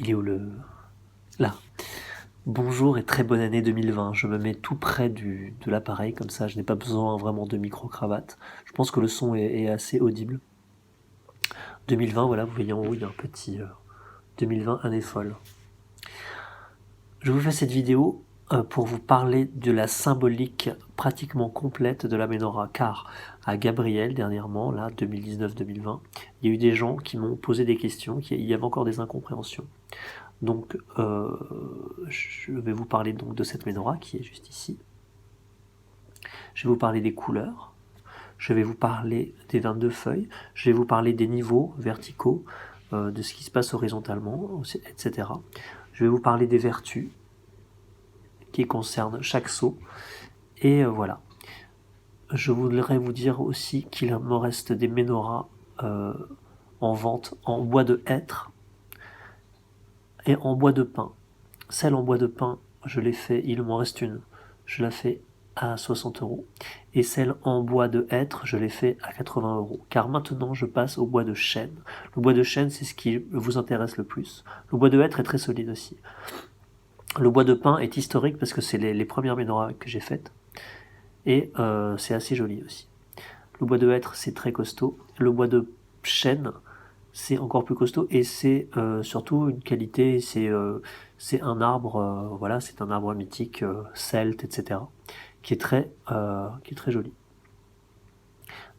Il est où le... Là. Bonjour et très bonne année 2020. Je me mets tout près de l'appareil, comme ça je n'ai pas besoin vraiment de micro-cravate. Je pense que le son est assez audible. 2020, voilà, vous voyez en haut, il y a un petit 2020, année folle. Je vous fais cette vidéo pour vous parler de la symbolique pratiquement complète de la Ménorah, car à Gabriel, dernièrement, là, 2019-2020, il y a eu des gens qui m'ont posé des questions, il y avait encore des incompréhensions. Donc, je vais vous parler donc de cette Ménorah qui est juste ici. Je vais vous parler des couleurs. Je vais vous parler des 22 feuilles. Je vais vous parler des niveaux verticaux, de ce qui se passe horizontalement, etc. Je vais vous parler des vertus qui concernent chaque sceau. Et voilà. Je voudrais vous dire aussi qu'il me reste des Ménorahs en vente en bois de hêtre et en bois de pin. Celle en bois de pin, je l'ai fait, il m'en reste une. Je la fais à 60 €. Et celle en bois de hêtre, je l'ai fait à 80 €. Car maintenant, je passe au bois de chêne. Le bois de chêne, c'est ce qui vous intéresse le plus. Le bois de hêtre est très solide aussi. Le bois de pin est historique parce que c'est les premières Ménorahs que j'ai faites. Et c'est assez joli aussi. Le bois de hêtre, c'est très costaud. Le bois de chêne, c'est encore plus costaud et c'est surtout une qualité, c'est un arbre, voilà, c'est un arbre mythique celte, etc., qui est très joli.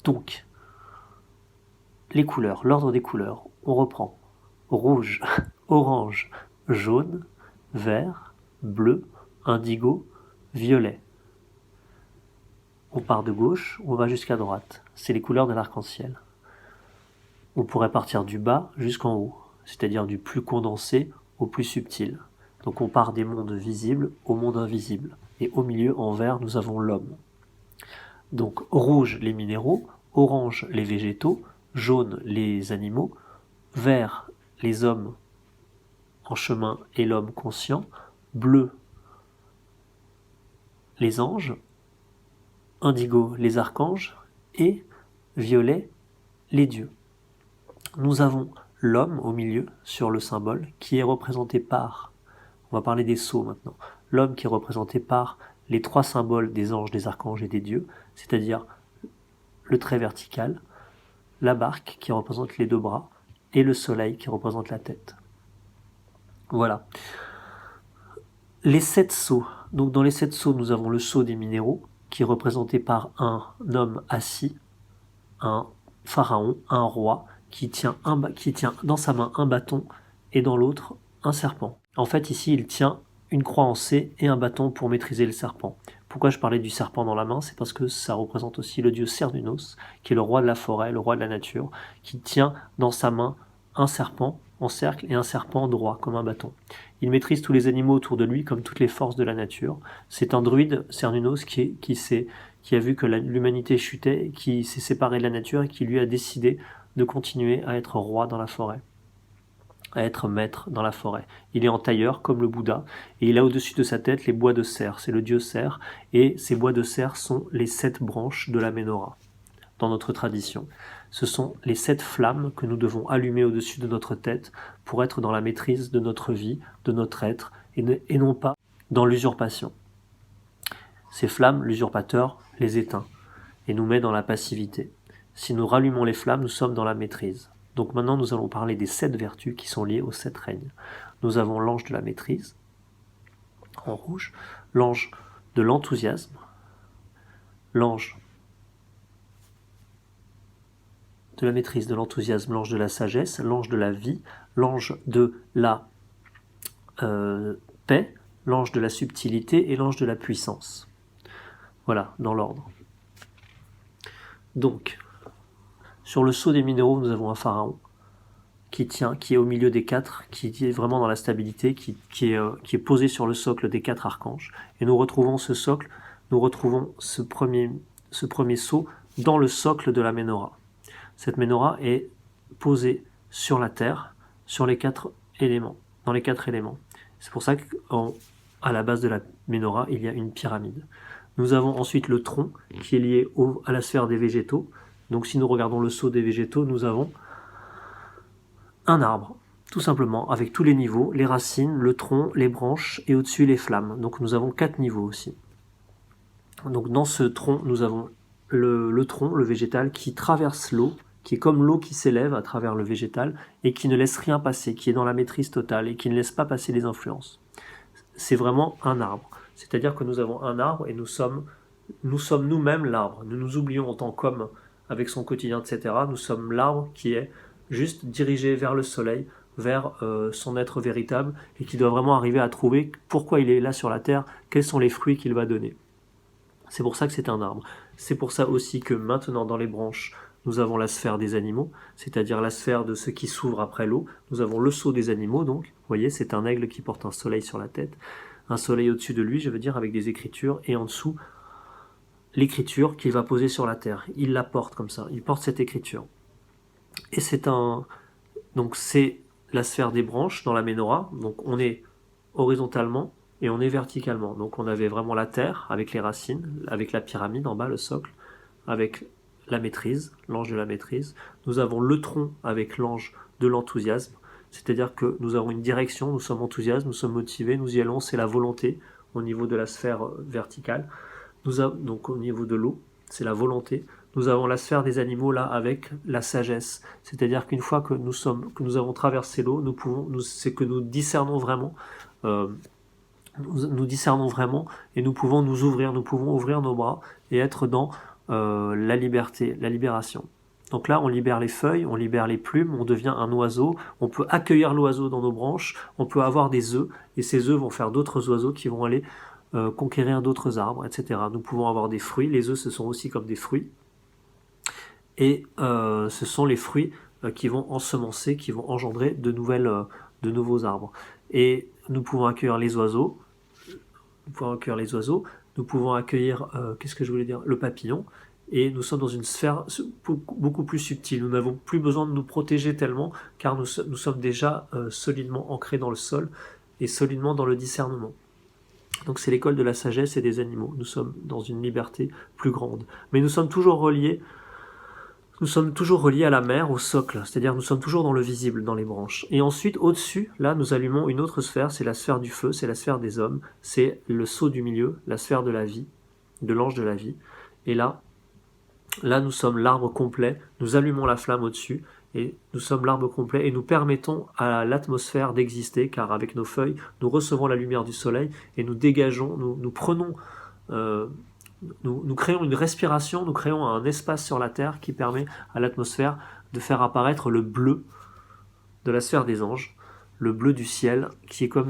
Donc, les couleurs, l'ordre des couleurs, on reprend rouge, orange, jaune, vert, bleu, indigo, violet. On part de gauche, on va jusqu'à droite. C'est les couleurs de l'arc-en-ciel. On pourrait partir du bas jusqu'en haut, c'est-à-dire du plus condensé au plus subtil. Donc on part des mondes visibles au monde invisible. Et au milieu, en vert, nous avons l'homme. Donc rouge, les minéraux, orange, les végétaux, jaune, les animaux, vert, les hommes en chemin et l'homme conscient, bleu, les anges, indigo, les archanges, et violet, les dieux. Nous avons l'homme au milieu, sur le symbole, qui est représenté par, on va parler des sceaux maintenant, l'homme qui est représenté par les trois symboles des anges, des archanges et des dieux, c'est-à-dire le trait vertical, la barque qui représente les deux bras, et le soleil qui représente la tête. Voilà. Les 7 sceaux. Donc dans les 7 sceaux, nous avons le sceau des minéraux, qui est représenté par un homme assis, un pharaon, un roi, qui tient dans sa main un bâton et dans l'autre un serpent. En fait, ici, il tient une croix en C et un bâton pour maîtriser le serpent. Pourquoi je parlais du serpent dans la main? C'est parce que ça représente aussi le dieu Cernunnos, qui est le roi de la forêt, le roi de la nature, qui tient dans sa main un serpent en cercle et un serpent droit, comme un bâton. Il maîtrise tous les animaux autour de lui, comme toutes les forces de la nature. C'est un druide, Cernunnos, qui a vu que l'humanité chutait, qui s'est séparé de la nature et qui lui a décidé de continuer à être roi dans la forêt, à être maître dans la forêt. Il est en tailleur comme le Bouddha et il a au-dessus de sa tête les bois de cerf, c'est le dieu cerf, et ces bois de cerf sont les 7 branches de la Ménorah dans notre tradition. Ce sont les 7 flammes que nous devons allumer au-dessus de notre tête pour être dans la maîtrise de notre vie, de notre être, et non pas dans l'usurpation. Ces flammes, l'usurpateur les éteint et nous met dans la passivité. Si nous rallumons les flammes, nous sommes dans la maîtrise. Donc maintenant, nous allons parler des 7 vertus qui sont liées aux 7 règnes. Nous avons l'ange de la maîtrise, en rouge, l'ange de l'enthousiasme, l'ange de la maîtrise, de l'enthousiasme, l'ange de la sagesse, l'ange de la vie, l'ange de la paix, l'ange de la subtilité et l'ange de la puissance. Voilà, dans l'ordre. Donc, sur le sceau des minéraux, nous avons un pharaon qui est au milieu des 4, qui est vraiment dans la stabilité, qui est posé sur le socle des 4 archanges. Et nous retrouvons ce socle, nous retrouvons ce premier sceau dans le socle de la Ménorah. Cette Ménorah est posée sur la terre, sur les 4 éléments, dans les 4 éléments. C'est pour ça qu'à la base de la Ménorah, il y a une pyramide. Nous avons ensuite le tronc qui est lié à la sphère des végétaux. Donc si nous regardons le sceau des végétaux, nous avons un arbre. tout simplement, avec tous les niveaux, les racines, le tronc, les branches et au-dessus les flammes. Donc nous avons 4 niveaux aussi. Donc dans ce tronc, nous avons le tronc, le végétal, qui traverse l'eau, qui est comme l'eau qui s'élève à travers le végétal et qui ne laisse rien passer, qui est dans la maîtrise totale et qui ne laisse pas passer les influences. C'est vraiment un arbre. C'est-à-dire que nous avons un arbre et nous sommes nous-mêmes l'arbre. Nous nous oublions en tant qu'homme avec son quotidien, etc. Nous sommes l'arbre qui est juste dirigé vers le soleil, vers son être véritable et qui doit vraiment arriver à trouver pourquoi il est là sur la terre, quels sont les fruits qu'il va donner. C'est pour ça que c'est un arbre. C'est pour ça aussi que maintenant dans les branches, nous avons la sphère des animaux, c'est-à-dire la sphère de ce qui s'ouvre après l'eau. Nous avons le sceau des animaux, donc, vous voyez, c'est un aigle qui porte un soleil sur la tête, un soleil au-dessus de lui, je veux dire, avec des écritures, et en dessous, l'écriture qu'il va poser sur la terre. Il la porte comme ça, il porte cette écriture. Et donc c'est la sphère des branches dans la menorah, donc on est horizontalement, et on est verticalement. Donc on avait vraiment la terre avec les racines, avec la pyramide en bas, le socle, avec la maîtrise, l'ange de la maîtrise. Nous avons le tronc avec l'ange de l'enthousiasme, c'est-à-dire que nous avons une direction, nous sommes enthousiastes, nous sommes motivés, nous y allons, c'est la volonté au niveau de la sphère verticale. Donc au niveau de l'eau, c'est la volonté. Nous avons la sphère des animaux là avec la sagesse, c'est-à-dire qu'une fois que nous avons traversé l'eau, c'est que nous discernons vraiment. Nous discernons vraiment et nous pouvons ouvrir nos bras et être dans la liberté, la libération. Donc là, on libère les feuilles, on libère les plumes, on devient un oiseau, on peut accueillir l'oiseau dans nos branches, on peut avoir des œufs, et ces œufs vont faire d'autres oiseaux qui vont aller conquérir d'autres arbres, etc. Nous pouvons avoir des fruits, les œufs ce sont aussi comme des fruits, et ce sont les fruits qui vont ensemencer, qui vont engendrer de nouveaux arbres. Et nous pouvons accueillir les oiseaux, nous pouvons accueillir, le papillon, et nous sommes dans une sphère beaucoup plus subtile. Nous n'avons plus besoin de nous protéger tellement, car nous sommes déjà solidement ancrés dans le sol, et solidement dans le discernement. Donc c'est l'école de la sagesse et des animaux. Nous sommes dans une liberté plus grande. Mais nous sommes toujours reliés à la mer, au socle, c'est-à-dire nous sommes toujours dans le visible, dans les branches. Et ensuite, au-dessus, là, nous allumons une autre sphère, c'est la sphère du feu, c'est la sphère des hommes, c'est le sceau du milieu, la sphère de la vie, de l'ange de la vie. Et là, nous sommes l'arbre complet, nous allumons la flamme au-dessus, et nous sommes l'arbre complet, et nous permettons à l'atmosphère d'exister, car avec nos feuilles, nous recevons la lumière du soleil, et nous dégageons, nous prenons... Nous créons une respiration, nous créons un espace sur la Terre qui permet à l'atmosphère de faire apparaître le bleu de la sphère des anges, le bleu du ciel, qui est comme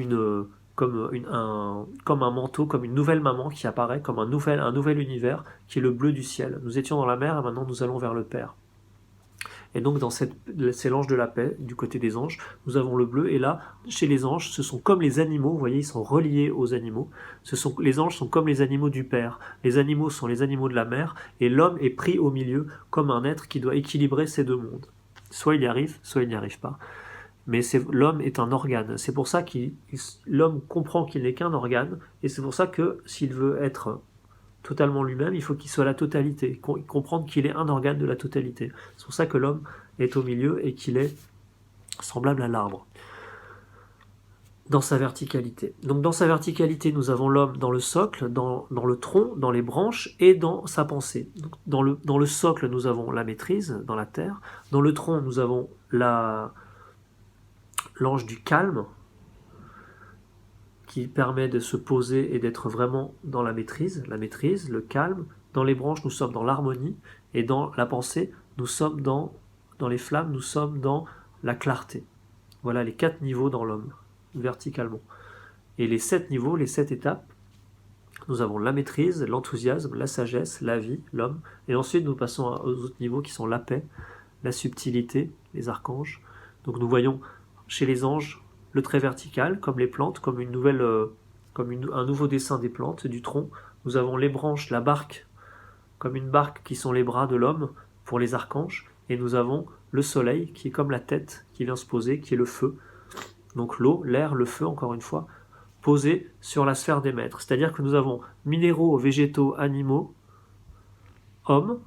un manteau, comme une nouvelle maman qui apparaît, comme un nouvel univers, qui est le bleu du ciel. Nous étions dans la mer et maintenant nous allons vers le Père. Et donc c'est l'ange de la paix du côté des anges, nous avons le bleu, et là, chez les anges, ce sont comme les animaux, vous voyez, ils sont reliés aux animaux, les anges sont comme les animaux du Père, les animaux sont les animaux de la mer, et l'homme est pris au milieu comme un être qui doit équilibrer ces deux mondes. Soit il y arrive, soit il n'y arrive pas. Mais l'homme est un organe, c'est pour ça que l'homme comprend qu'il n'est qu'un organe, et c'est pour ça que s'il veut être totalement lui-même, il faut qu'il soit la totalité, comprendre qu'il est un organe de la totalité. C'est pour ça que l'homme est au milieu et qu'il est semblable à l'arbre dans sa verticalité. Donc dans sa verticalité, nous avons l'homme dans le socle, dans le tronc, dans les branches et dans sa pensée. Donc dans le socle, nous avons la maîtrise dans la terre. Dans le tronc, nous avons l'ange du calme, qui permet de se poser et d'être vraiment dans la maîtrise, le calme. Dans les branches, nous sommes dans l'harmonie, et dans la pensée, nous sommes dans les flammes, nous sommes dans la clarté. Voilà les 4 niveaux dans l'homme, verticalement. Et les 7 niveaux, les 7 étapes, nous avons la maîtrise, l'enthousiasme, la sagesse, la vie, l'homme, et ensuite nous passons aux autres niveaux qui sont la paix, la subtilité, les archanges. Donc nous voyons chez les anges le trait vertical, comme les plantes, comme un nouveau dessin des plantes, du tronc. Nous avons les branches, la barque, comme une barque qui sont les bras de l'homme pour les archanges. Et nous avons le soleil qui est comme la tête qui vient se poser, qui est le feu. Donc l'eau, l'air, le feu, encore une fois, posé sur la sphère des maîtres. C'est-à-dire que nous avons minéraux, végétaux, animaux, hommes,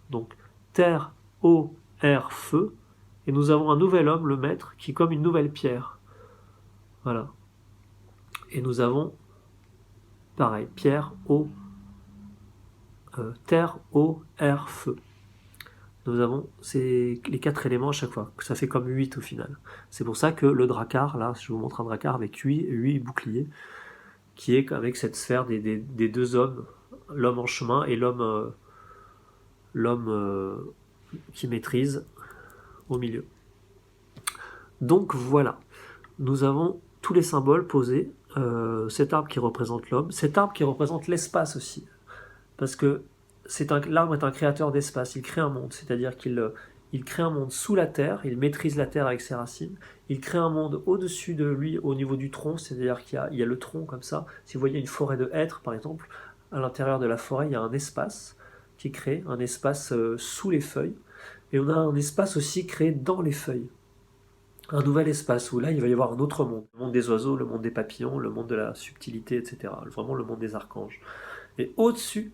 donc terre, eau, air, feu, Et nous avons un nouvel homme, le maître, qui est comme une nouvelle pierre. Voilà. Et nous avons, pareil, pierre, eau, terre, eau, air, feu. Nous avons les 4 éléments à chaque fois. Ça fait comme 8 au final. C'est pour ça que le drakkar, là, je vous montre un drakkar avec 8 boucliers, qui est avec cette sphère des 2 hommes, l'homme en chemin et l'homme qui maîtrise au milieu. Donc voilà, nous avons tous les symboles posés, cet arbre qui représente l'homme, cet arbre qui représente l'espace aussi, parce que l'arbre est un créateur d'espace, il crée un monde, c'est-à-dire qu'il crée un monde sous la terre, il maîtrise la terre avec ses racines, il crée un monde au-dessus de lui, au niveau du tronc, c'est-à-dire qu'il y a le tronc comme ça. Si vous voyez une forêt de hêtres par exemple, à l'intérieur de la forêt il y a un espace qui est créé, un espace sous les feuilles, et on a un espace aussi créé dans les feuilles. Un nouvel espace où là il va y avoir un autre monde, le monde des oiseaux, le monde des papillons, le monde de la subtilité, etc. Vraiment le monde des archanges. Et au-dessus,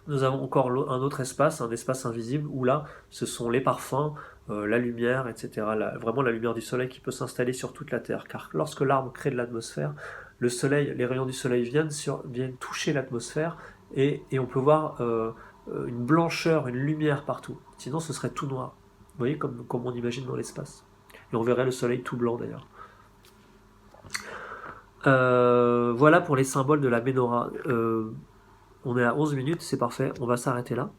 nous avons encore un autre espace, un espace invisible, où là, ce sont les parfums, la lumière, etc. Vraiment la lumière du soleil qui peut s'installer sur toute la Terre. Car lorsque l'arbre crée de l'atmosphère, le soleil, les rayons du soleil viennent toucher l'atmosphère et on peut voir une blancheur, une lumière partout. Sinon, ce serait tout noir. Vous voyez, comme on imagine dans l'espace. Et on verrait le soleil tout blanc d'ailleurs. Voilà pour les symboles de la menorah. On est à 11 minutes, c'est parfait, on va s'arrêter là.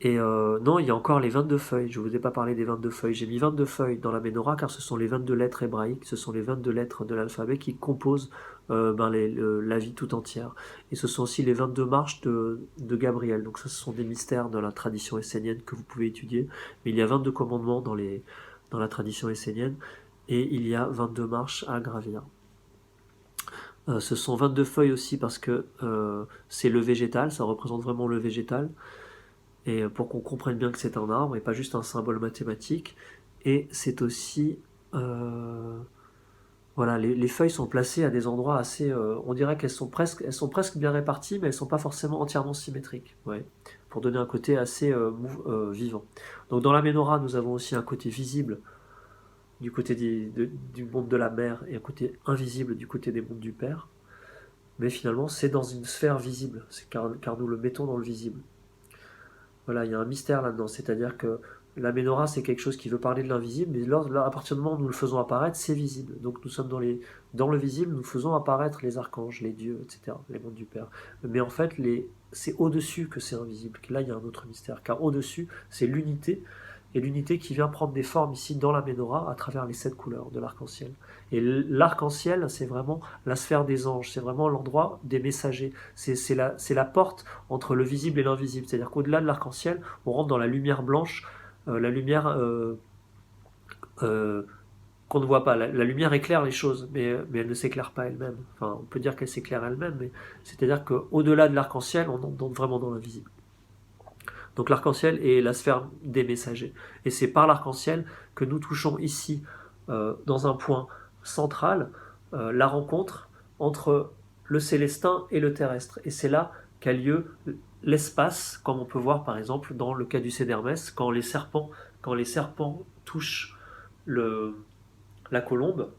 Et non, il y a encore les 22 feuilles, je ne vous ai pas parlé des 22 feuilles. J'ai mis 22 feuilles dans la menorah car ce sont les 22 lettres hébraïques, ce sont les 22 lettres de l'alphabet qui composent la vie tout entière. Et ce sont aussi les 22 marches de Gabriel. Donc ça, ce sont des mystères de la tradition essénienne que vous pouvez étudier. Mais il y a 22 commandements dans la tradition essénienne et il y a 22 marches à gravir. Ce sont 22 feuilles aussi parce que c'est le végétal, ça représente vraiment le végétal, et pour qu'on comprenne bien que c'est un arbre et pas juste un symbole mathématique. Et c'est aussi voilà, les feuilles sont placées à des endroits assez, on dirait qu'elles sont presque bien réparties, mais elles sont pas forcément entièrement symétriques, ouais, pour donner un côté assez vivant. Donc dans la menorah, nous avons aussi un côté visible du côté du monde de la mère et un côté invisible du côté des mondes du père. Mais finalement, c'est dans une sphère visible, car nous le mettons dans le visible. Voilà, il y a un mystère là-dedans, c'est-à-dire que la menorah, c'est quelque chose qui veut parler de l'invisible, mais à partir du moment où nous le faisons apparaître, c'est visible. Donc nous sommes dans le visible, nous faisons apparaître les archanges, les dieux, etc., les mondes du Père. Mais en fait, c'est au-dessus que c'est invisible. Là, il y a un autre mystère, car au-dessus, c'est l'unité, et l'unité qui vient prendre des formes ici dans la menorah à travers les 7 couleurs de l'arc-en-ciel. Et l'arc-en-ciel, c'est vraiment la sphère des anges, c'est vraiment l'endroit des messagers, c'est la porte entre le visible et l'invisible, c'est-à-dire qu'au-delà de l'arc-en-ciel, on rentre dans la lumière blanche, la lumière qu'on ne voit pas. La lumière éclaire les choses, mais elle ne s'éclaire pas elle-même. Enfin, on peut dire qu'elle s'éclaire elle-même, mais c'est-à-dire qu'au-delà de l'arc-en-ciel, on entre vraiment dans l'invisible. Donc l'arc-en-ciel est la sphère des messagers. Et c'est par l'arc-en-ciel que nous touchons ici, dans un point central, la rencontre entre le célestin et le terrestre. Et c'est là qu'a lieu l'espace, comme on peut voir par exemple dans le cas du Cédhermès, quand les serpents touchent la colombe.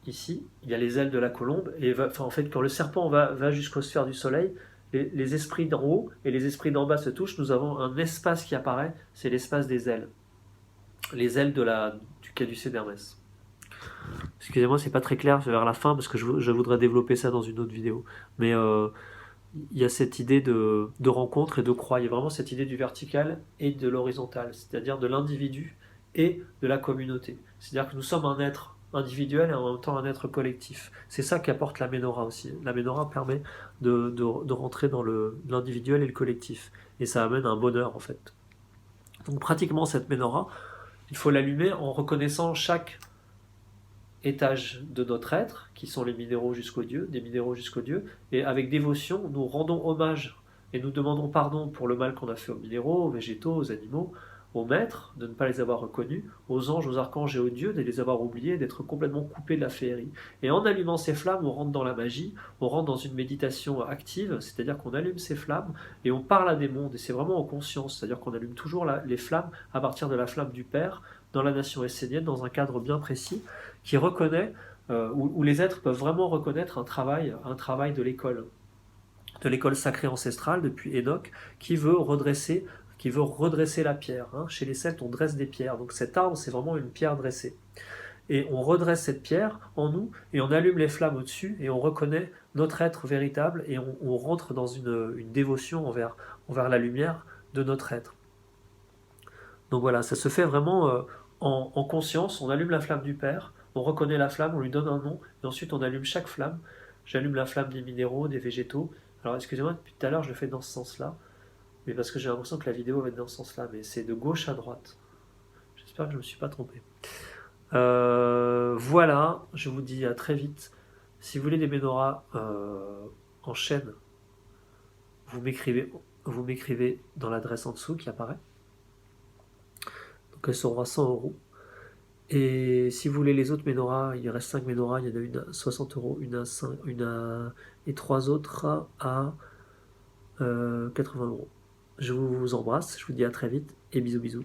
Ici, il y a les ailes de la colombe, et en fait, quand le serpent va jusqu'aux sphères du soleil, les esprits d'en haut et les esprits d'en bas se touchent, nous avons un espace qui apparaît, c'est l'espace des ailes. Les ailes du cas du Cédhermès. Excusez-moi, c'est pas très clair vers la fin, parce que je voudrais développer ça dans une autre vidéo. Mais il y a cette idée de rencontre et de croix. Il y a vraiment cette idée du vertical et de l'horizontal, c'est-à-dire de l'individu et de la communauté. C'est-à-dire que nous sommes un être individuel et en même temps un être collectif. C'est ça qu'apporte la menorah aussi. La menorah permet de rentrer dans l'individuel et le collectif. Et ça amène un bonheur en fait. Donc pratiquement cette menorah, il faut l'allumer en reconnaissant chaque étage de notre être, qui sont les minéraux jusqu'aux dieux, des minéraux jusqu'aux dieux, et avec dévotion, nous rendons hommage et nous demandons pardon pour le mal qu'on a fait aux minéraux, aux végétaux, aux animaux, aux maîtres de ne pas les avoir reconnus, aux anges, aux archanges et aux dieux de les avoir oubliés, d'être complètement coupés de la féerie. Et en allumant ces flammes, on rentre dans la magie, on rentre dans une méditation active, c'est-à-dire qu'on allume ces flammes et on parle à des mondes, et c'est vraiment en conscience, c'est-à-dire qu'on allume toujours les flammes à partir de la flamme du Père, dans la nation essénienne, dans un cadre bien précis, qui reconnaît, où les êtres peuvent vraiment reconnaître un travail de l'école sacrée ancestrale depuis Enoch, qui veut redresser la pierre. Hein. Chez les Celtes, on dresse des pierres. Donc cet arbre, c'est vraiment une pierre dressée. Et on redresse cette pierre en nous, et on allume les flammes au-dessus, et on reconnaît notre être véritable, et on rentre dans une dévotion envers la lumière de notre être. Donc voilà, ça se fait vraiment en conscience. On allume la flamme du Père, on reconnaît la flamme, on lui donne un nom, et ensuite on allume chaque flamme. J'allume la flamme des minéraux, des végétaux. Alors excusez-moi, depuis tout à l'heure je le fais dans ce sens-là, mais parce que j'ai l'impression que la vidéo va être dans ce sens-là, mais c'est de gauche à droite. J'espère que je ne me suis pas trompé. Voilà, je vous dis à très vite. Si vous voulez des menorahs en chaîne, vous m'écrivez dans l'adresse en dessous qui apparaît. Donc elles seront à 100 €. Et si vous voulez les autres menorahs, il reste 5 menorahs, il y en a une à 60 €, et 3 autres à 80 €. Je vous embrasse, je vous dis à très vite et bisous bisous.